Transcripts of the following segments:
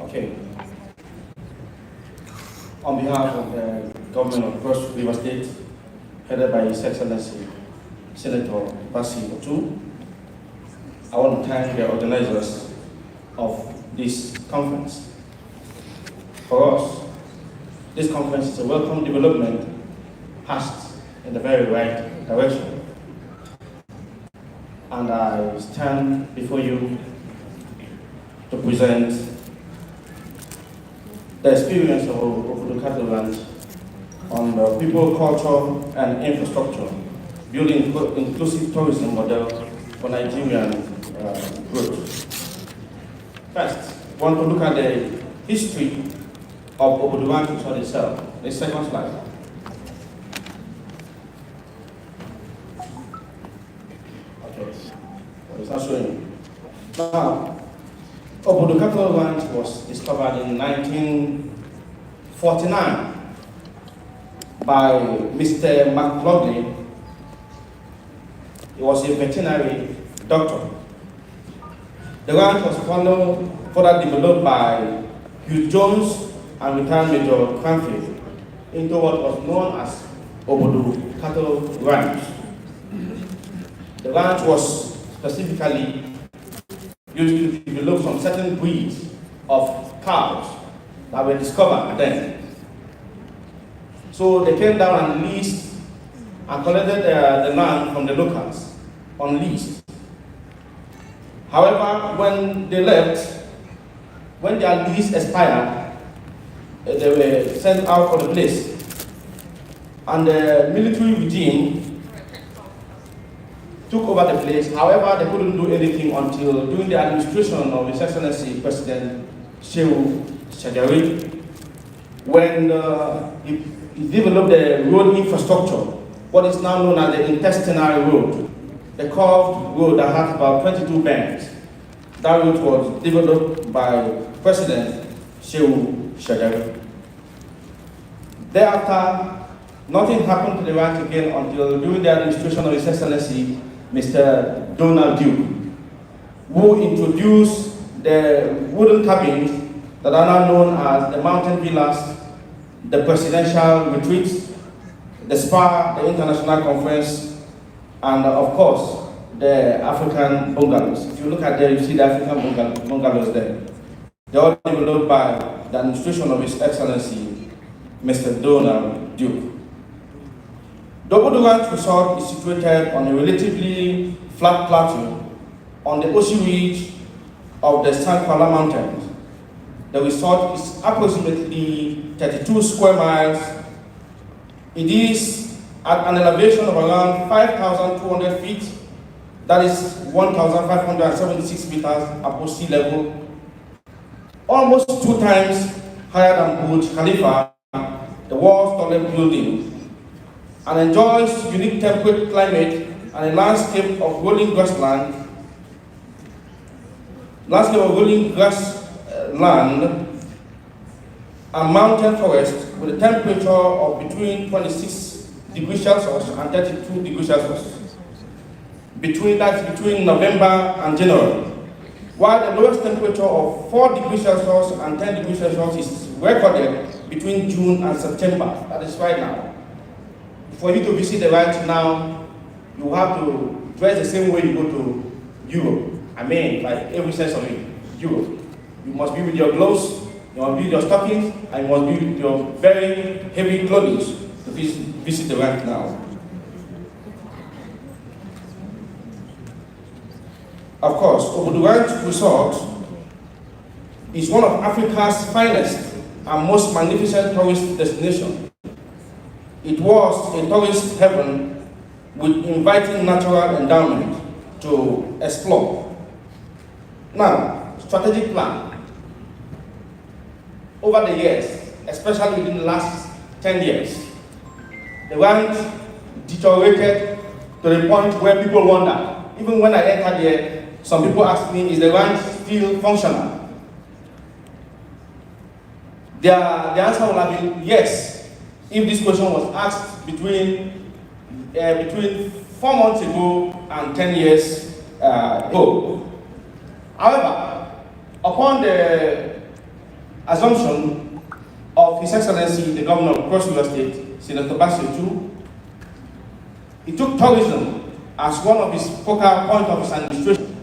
Okay. On behalf of the government of Cross River State, headed by His Excellency Senator Basi Obudu, I want to thank the organizers of this conference. For us, this conference is a welcome development passed in the very right direction. And I stand before you to present the experience of Obudu cattle ranch on the people, culture, and infrastructure, building inclusive tourism model for Nigerian growth. First, I want to look at the history of Obudu ranch itself. The second slide. Okay, well, it's not showing. Now, Obudu cattle ranch was discovered in 1949 by Mr. McLaughlin. He was a veterinary doctor. The ranch was further developed by Hugh Jones and retired Major Cranfield into what was known as Obudu Cattle Ranch. The ranch was specifically used to develop some certain breeds of cows that were discovered then. So they came down and leased and collected the land from the locals on lease. However, when they left, when their lease expired, they were sent out of the place. And the military regime took over the place. However, they couldn't do anything until during the administration of His Excellency President Shehu Shagari, when he developed the road infrastructure, what is now known as the intestinal road, the curved road that has about 22 bends. That road was developed by President Shehu Shagari. Thereafter, nothing happened to the ranch again until during the administration of His Excellency Mr. Donald Duke, who introduced the wooden cabins that are now known as the mountain villas, the presidential retreats, the spa, the international conference, and of course, the African bungalows. If you look at there, you see the African bungalows there. They are all developed by the administration of His Excellency Mr. Donald Duke. The Obudu Ranch Resort is situated on a relatively flat plateau on the ocean ridge of the Sankwala Mountains. The resort is approximately 32 square miles. It is at an elevation of around 5,200 feet, that is 1,576 meters above sea level, almost 2 times higher than Burj Khalifa, the world's tallest building, and enjoys unique temperate climate and a landscape of rolling grassland, and mountain forest with a temperature of between 26 degrees Celsius and 32 degrees Celsius. Between November and January, while the lowest temperature of 4 degrees Celsius and 10 degrees Celsius is recorded between June and September. That is right now. For you to visit the ranch now, you have to dress the same way you go to Europe. I mean, like every sense of it, Europe. You must be with your gloves, you must be with your stockings, and you must be with your very heavy clothing to visit the ranch now. Of course, Obudu Ranch Resort is one of Africa's finest and most magnificent tourist destinations. It was a tourist heaven with inviting natural endowment to explore. Now, strategic plan. Over the years, especially within the last 10 years, the ranch deteriorated to the point where people wonder. Even when I entered here, some people ask me, is the ranch still functional? The answer will have been yes, if this question was asked between 4 months ago and 10 years ago. However, upon the assumption of His Excellency, the Governor of Cross River State, Senator Basetu, he took tourism as one of his focal points of his administration.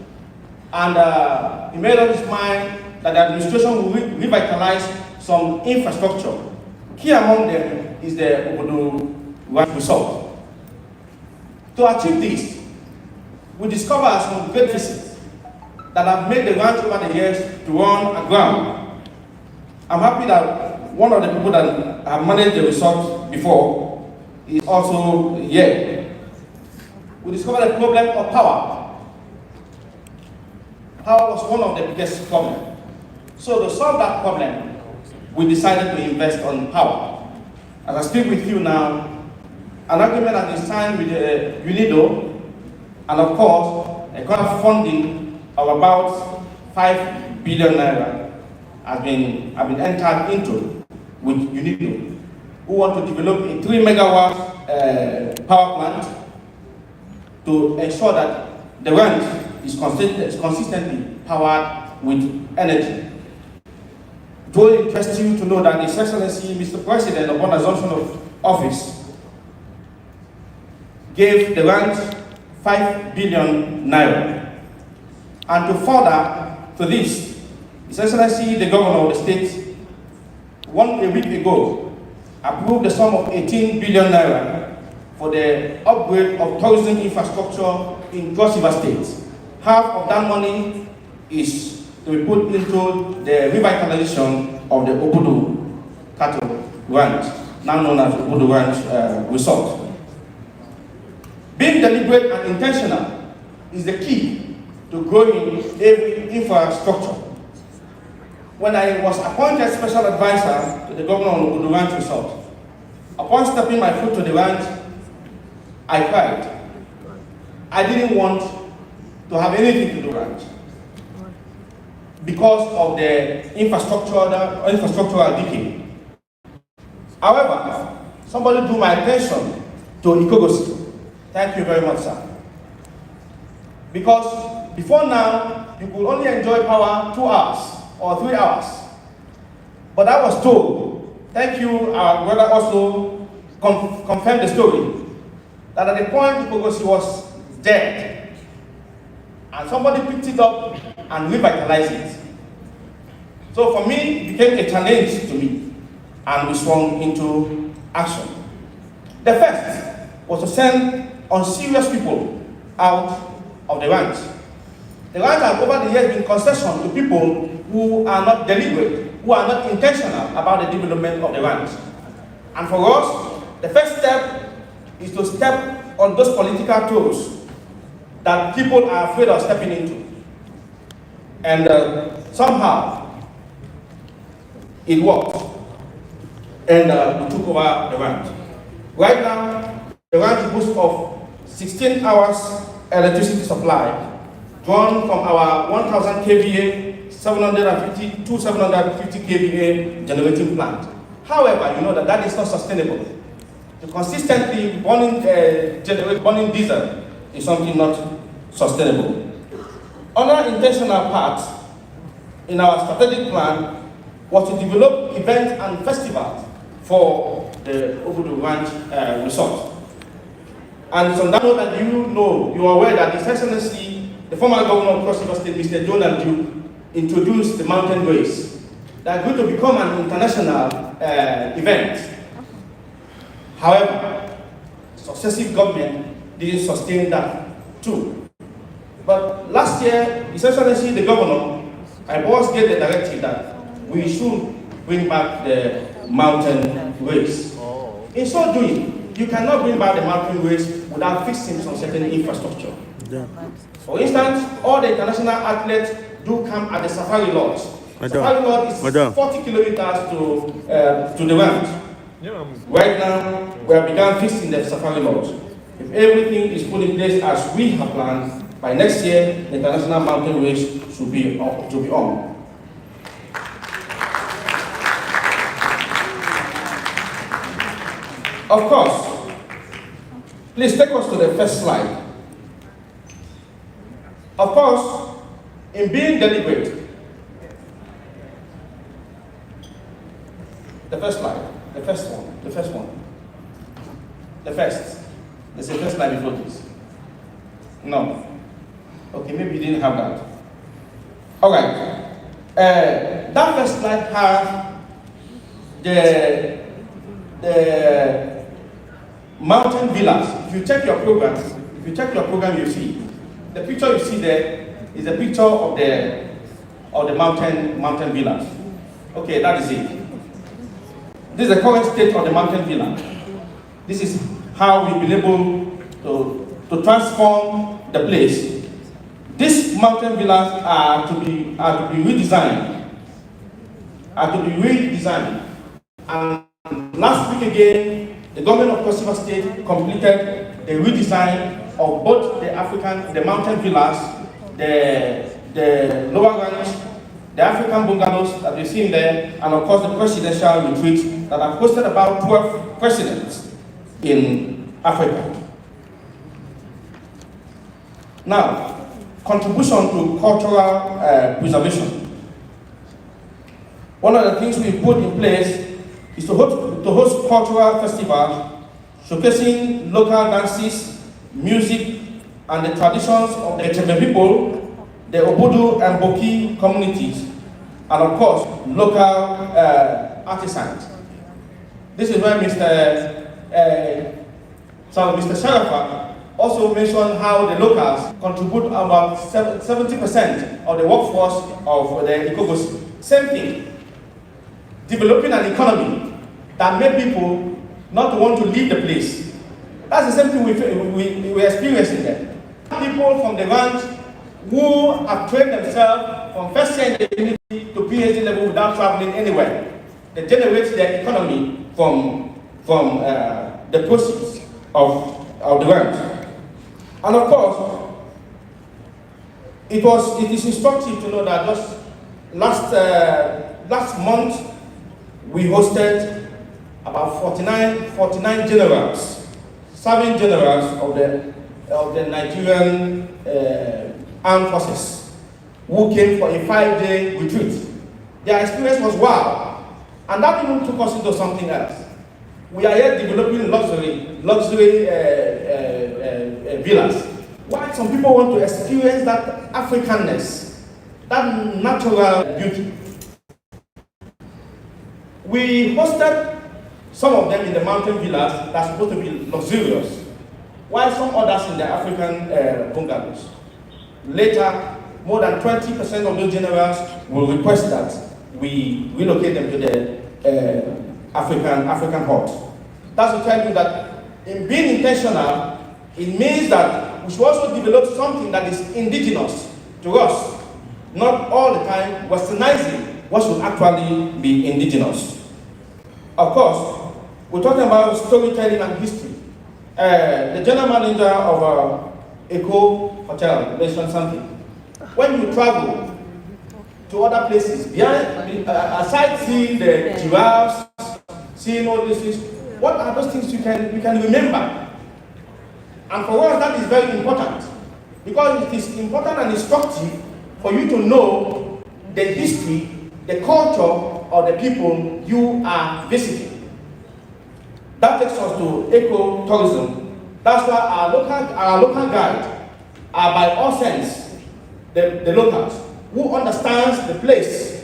And he made up his mind that the administration will revitalize some infrastructure. Key among them is the Obudu resort. To achieve this, we discovered some great visits that have made the ranch over the years to run aground. I'm happy that one of the people that have managed the resort before is also here. We discovered a problem of power. Power was one of the biggest problems. So to solve that problem, we decided to invest on power. As I speak with you now, an agreement has been signed with UNIDO, and of course, a kind of funding of about 5 billion naira has been entered into with UNIDO, who want to develop a 3 megawatt power plant to ensure that the ranch is consistently powered with energy. It will interest you to know that His Excellency, Mr. President, upon assumption of office, gave the ranch 5 billion naira. And to further to this, His Excellency, the Governor of the state, a week ago, approved the sum of 18 billion naira for the upgrade of tourism infrastructure in Cross River State. Half of that money is to be put into the revitalization of the Obudu cattle ranch, now known as Obudu Ranch Resort. Being deliberate and intentional is the key to growing every infrastructure. When I was appointed special advisor to the governor of Obudu Ranch Resort, upon stepping my foot to the ranch, I cried. I didn't want to have anything to do with ranch because of the infrastructural decay. However, somebody drew my attention to Ikogosi. Thank you very much, sir. Because before now, you could only enjoy power 2 hours or 3 hours. But I was told, thank you, our brother also confirmed the story, that at the point Ikogosi was dead, and somebody picked it up and revitalized it. So for me, it became a challenge to me, and we swung into action. The first was to send unserious people out of the ranch. The ranch has over the years been concession to people who are not deliberate, who are not intentional about the development of the ranch. And for us, the first step is to step on those political toes that people are afraid of stepping into. And somehow, it worked. And we took over the ranch. Right now, the ranch boasts of 16 hours electricity supply, drawn from our 1,000 kVA, 750 to 750 kVA generating plant. However, you know that is not sustainable. To consistently burning diesel is something not sustainable. Another intentional part in our strategic plan was to develop events and festivals for the Obudu Ranch Resort. And from that note that you are aware that His Excellency, the former governor of Cross River State, Mr. Donald Duke, introduced the mountain race that are going to become an international event. However, successive government didn't sustain that too. But last year, His Excellency, the governor, I was gave the directive that we should bring back the mountain race. In so doing, you cannot bring back the mountain race without fixing some certain infrastructure. Yeah. For instance, all the international athletes do come at the Safari Lodge. Safari Lodge is 40 kilometers to the ranch. Right now, we have begun fixing the Safari Lodge. If everything is put in place as we have planned, by next year, the international mountain race should be on. Of course, please take us to the first slide. Of course, in being deliberate, The first slide. The first one. The first one. The first. There's a first slide before this. No. Okay, maybe you didn't have that. All right. That first slide has the mountain villas. If you check your program, you see the picture you see there is a picture of the mountain villas. Okay, that is it. This is the current state of the mountain villa. This is how we've been able to transform the place. These mountain villas are to be redesigned. And last week again, the government of Cross River State completed the redesign of both the mountain villas, the lower ranch, the African bungalows that we've seen there, and of course the presidential retreat that have hosted about 12 presidents in Africa. Now, contribution to cultural preservation. One of the things we put in place is to host cultural festivals showcasing local dances, music, and the traditions of the Echebe people, the Obudu and Boki communities, and of course, local artisans. This is where Mr. Sharafa also mentioned how the locals contribute about 70% of the workforce of the Ikogosi. Same thing. Developing an economy that made people not want to leave the place. That's the same thing we're experiencing there. People from the ranch who have trained themselves from first year in the community to PhD level without traveling anywhere. They generate their economy from the proceeds of the ranch. And of course, it is instructive to know that just last month, we hosted about 49 generals, serving generals of the Nigerian armed forces, who came for a 5-day retreat. Their experience was wow, and that even took us into something else. We are here developing luxury villas. Why some people want to experience that Africanness, that natural beauty. We hosted some of them in the mountain villas that's supposed to be luxurious, while some others in the African bungalows. Later, more than 20% of those generals will request that we relocate them to the African hut. That's to tell you that in being intentional, it means that we should also develop something that is indigenous to us, not all the time westernizing what should actually be indigenous. Of course, we're talking about storytelling and history. The general manager of Eco Hotel mentioned something. When you travel to other places, aside seeing the giraffes, seeing all these things, what are those things you can remember? And for us, that is very important, because it is important and instructive for you to know the history, the culture of the people you are visiting. That takes us to eco-tourism. That's why our local guide are by all sense the locals who understands the place.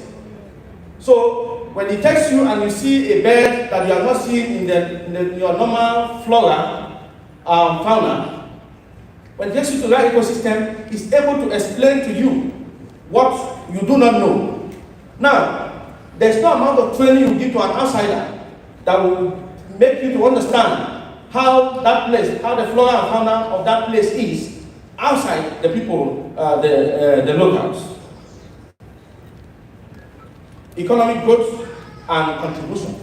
So when he takes you and you see a bird that you are not seeing in your normal flora, fauna, when he takes you to that ecosystem, he's able to explain to you what you do not know. Now, there's no amount of training you give to an outsider that will make you to understand how that place, how the flora and fauna of that place is outside the people, the locals. Economic growth and contribution.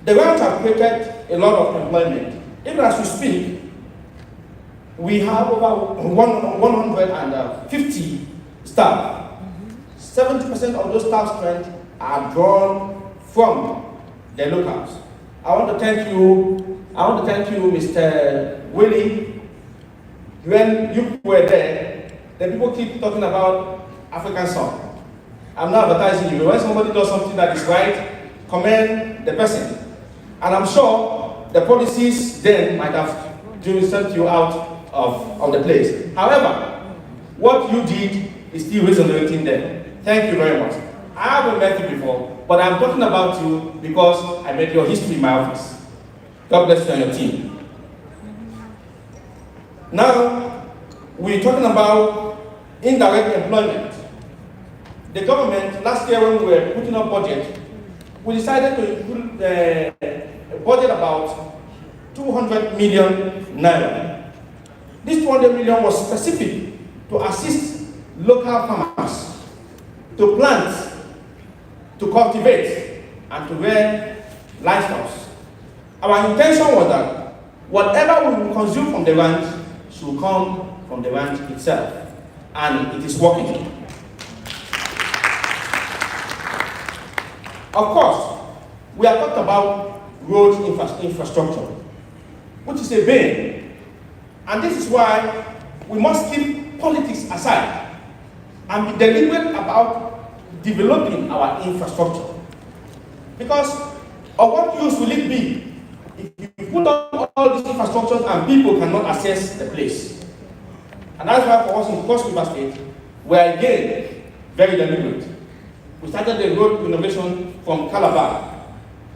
The ranch have created a lot of employment. Even as we speak, we have over 150 staff. 70% of those staff strength are drawn from the locals. I want to thank you, Mr. Willie. When you were there, the people keep talking about African song. I'm not advertising you. When somebody does something that is right, commend the person. And I'm sure the policies then might have sent you out of the place. However, what you did is still resonating there. Thank you very much. I haven't met you before, but I'm talking about you because I met your history in my office. God bless you and your team. Now, we're talking about indirect employment. The government, last year when we were putting up budget, we decided to include a budget about 200 million naira. This 200 million was specific to assist local farmers to plant, to cultivate, and to rear livestock. Our intention was that whatever we will consume from the ranch should come from the ranch itself, and it is working. Of course, we have talked about road infrastructure, which is a bane, and this is why we must keep politics aside and be deliberate about developing our infrastructure. Because of what use will it be if you put up all these infrastructures and people cannot access the place? And that's why for us in Cross River State, we are again very deliberate. We started the road renovation from Calabar.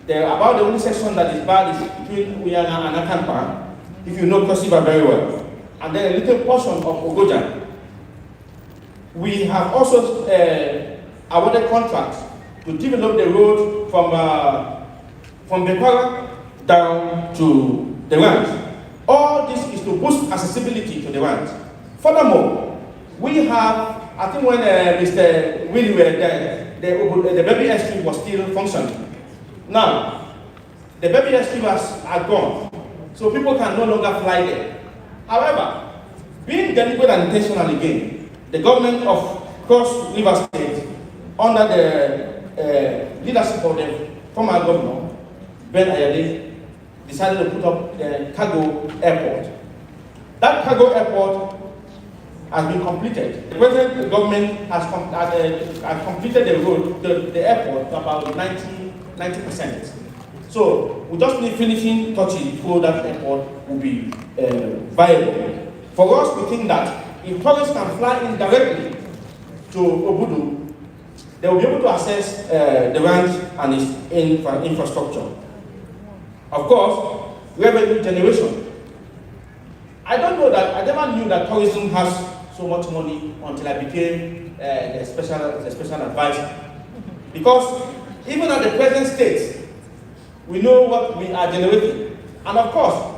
About the only section that is bad is between Uyana and Akampa, if you know Cross River very well. And then a little portion of Ogoja. We have also awarded contracts to develop the road from Bekwara down to the ranch. All this is to boost accessibility to the ranch. Furthermore, we have, I think when Mr. Willie were there, the baby airstrip was still functioning. Now, the baby airstrip has gone, so people can no longer fly there. However, being deliberate and intentional again, the government of Cross River State, under the leadership of the former governor, Ben Ayade, decided to put up the cargo airport. That cargo airport has been completed. The present government has completed the road, the airport, to about 90%. So we just need finishing touches before that airport will be viable. For us, we think that if tourists can fly in directly to Obudu, they will be able to access the ranch and its infrastructure. Of course, revenue generation. I never knew that tourism has so much money until I became the special advisor. Because even at the present state, we know what we are generating. And of course,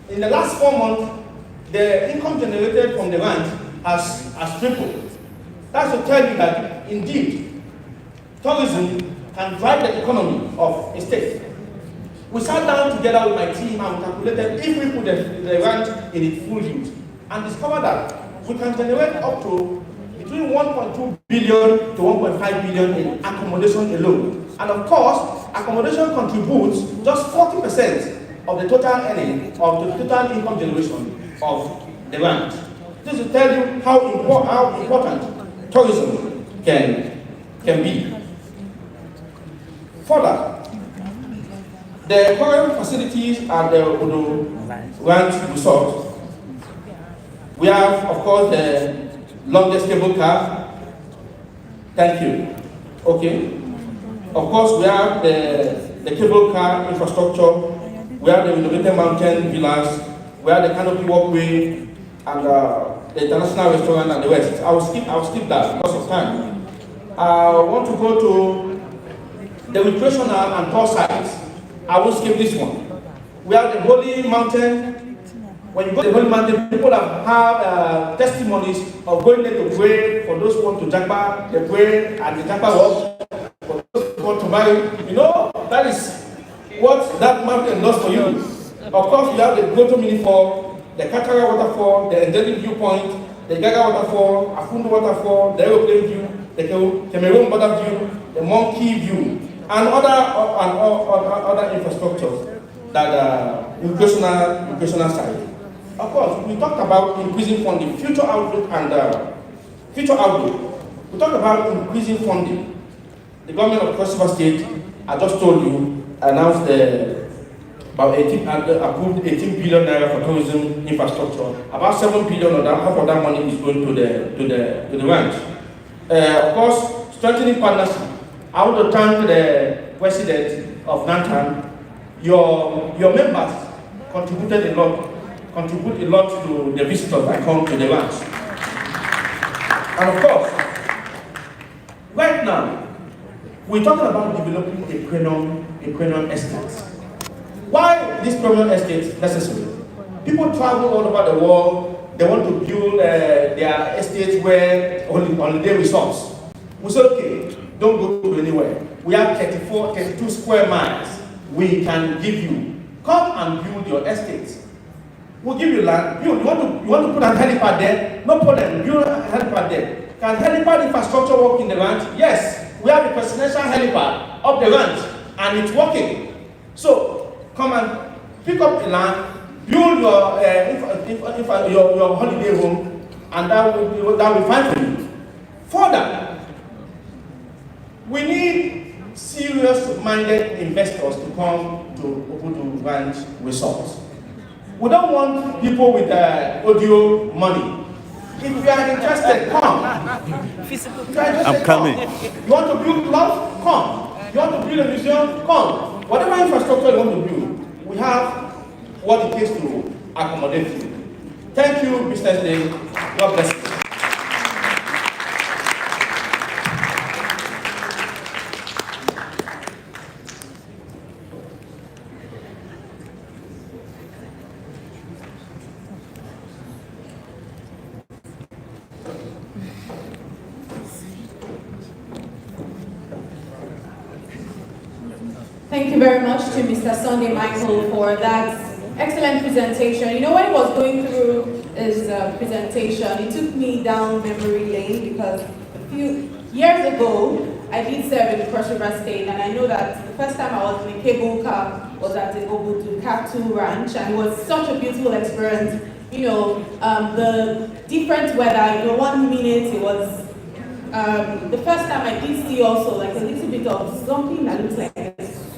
in the last 4 months, the income generated from the ranch has tripled. That's to tell you that, indeed, tourism can drive the economy of a state. We sat down together with my team and we calculated if we put the ranch in its full use and discovered that we can generate up to between 1.2 billion to 1.5 billion in accommodation alone. And of course, accommodation contributes just 40% of the total earning, of the total income generation of the ranch. This will tell you how important tourism can be. Further, the current facilities at the Obudu Ranch Resort, we have, of course, the longest cable car. Thank you. Okay. Of course, we have the cable car infrastructure. We have the renovated mountain villas. We have the canopy walkway and the international restaurant and the rest. I will skip that because of time. I want to go to the recreational and tour sites. I will skip this one. We have the Holy Mountain. When you go to the Holy Mountain, people have testimonies of going there to pray. For those who want to Jakpa, they pray at the Jakpa walk. For those who want to marry, you know, that is what that mountain does for you. Of course, you have the Goto Mini Fall, the Katara Waterfall, the Angelic Viewpoint, the Gaga Waterfall, Afundu Waterfall, the Aeroplane View, the Cameroon Border View, the Monkey View, and other infrastructures that are recreational side. Of course, we talked about increasing funding, future outlook, We talk about increasing funding. The government of Cross River State, I just told you, announced approved 18 billion naira for tourism infrastructure. About 7 billion of that, half of that money is going to the ranch. Of course, strengthening partnership. I want to thank the president of Nantan. Your members contribute a lot to the visitors that come to the ranch. And of course, right now, we're talking about developing a premium estate. Why this premium estate is necessary? People travel all over the world. They want to build their estates where holiday resorts. We say, okay, don't go anywhere. We have 32 square miles. We can give you. Come and build your estates. We'll give you land. You want to put a helipad there? No problem. Build a helipad there. Can helipad infrastructure work in the ranch? Yes. We have a presidential helipad up the ranch, and it's working. So come and pick up the land, build your holiday home, and that will be fine for you. Further, we need serious-minded investors to come to Obudu Ranch Resort. We don't want people with audio money. If you are interested, come. I'm coming. You want to build love? Come. You want to build a museum? Come. Whatever infrastructure you want to build, we have what it takes to accommodate you. Thank you, Mr. Day. God bless you. Thank you very much to Mr. Sunday Michael for that excellent presentation. You know, when he was going through his presentation, it took me down memory lane because a few years ago, I did serve in the Cross River State, and I know that the first time I was in a cable car was at the Obudu Cattle Ranch, and it was such a beautiful experience. You know, the different weather. You know, 1 minute it was the first time I did see also like a little bit of something that looks like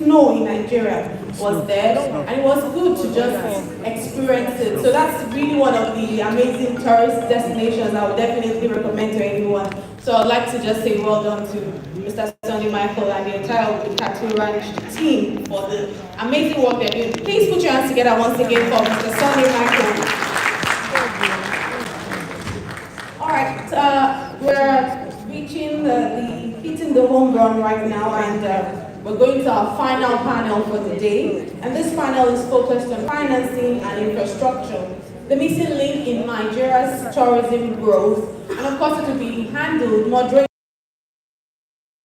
snow in Nigeria was there, and it was good to just experience it. So that's really one of the amazing tourist destinations I would definitely recommend to anyone. So I'd like to just say well done to Mr. Sunday Michael and the entire Cattle Ranch team for the amazing work they're doing. Please put your hands together once again for Mr. Sunday Michael. All right, we're reaching hitting the home run right now, and we're going to our final panel for the day. And this panel is focused on financing and infrastructure, the missing link in Nigeria's tourism growth. And of course, it will be handled, moderated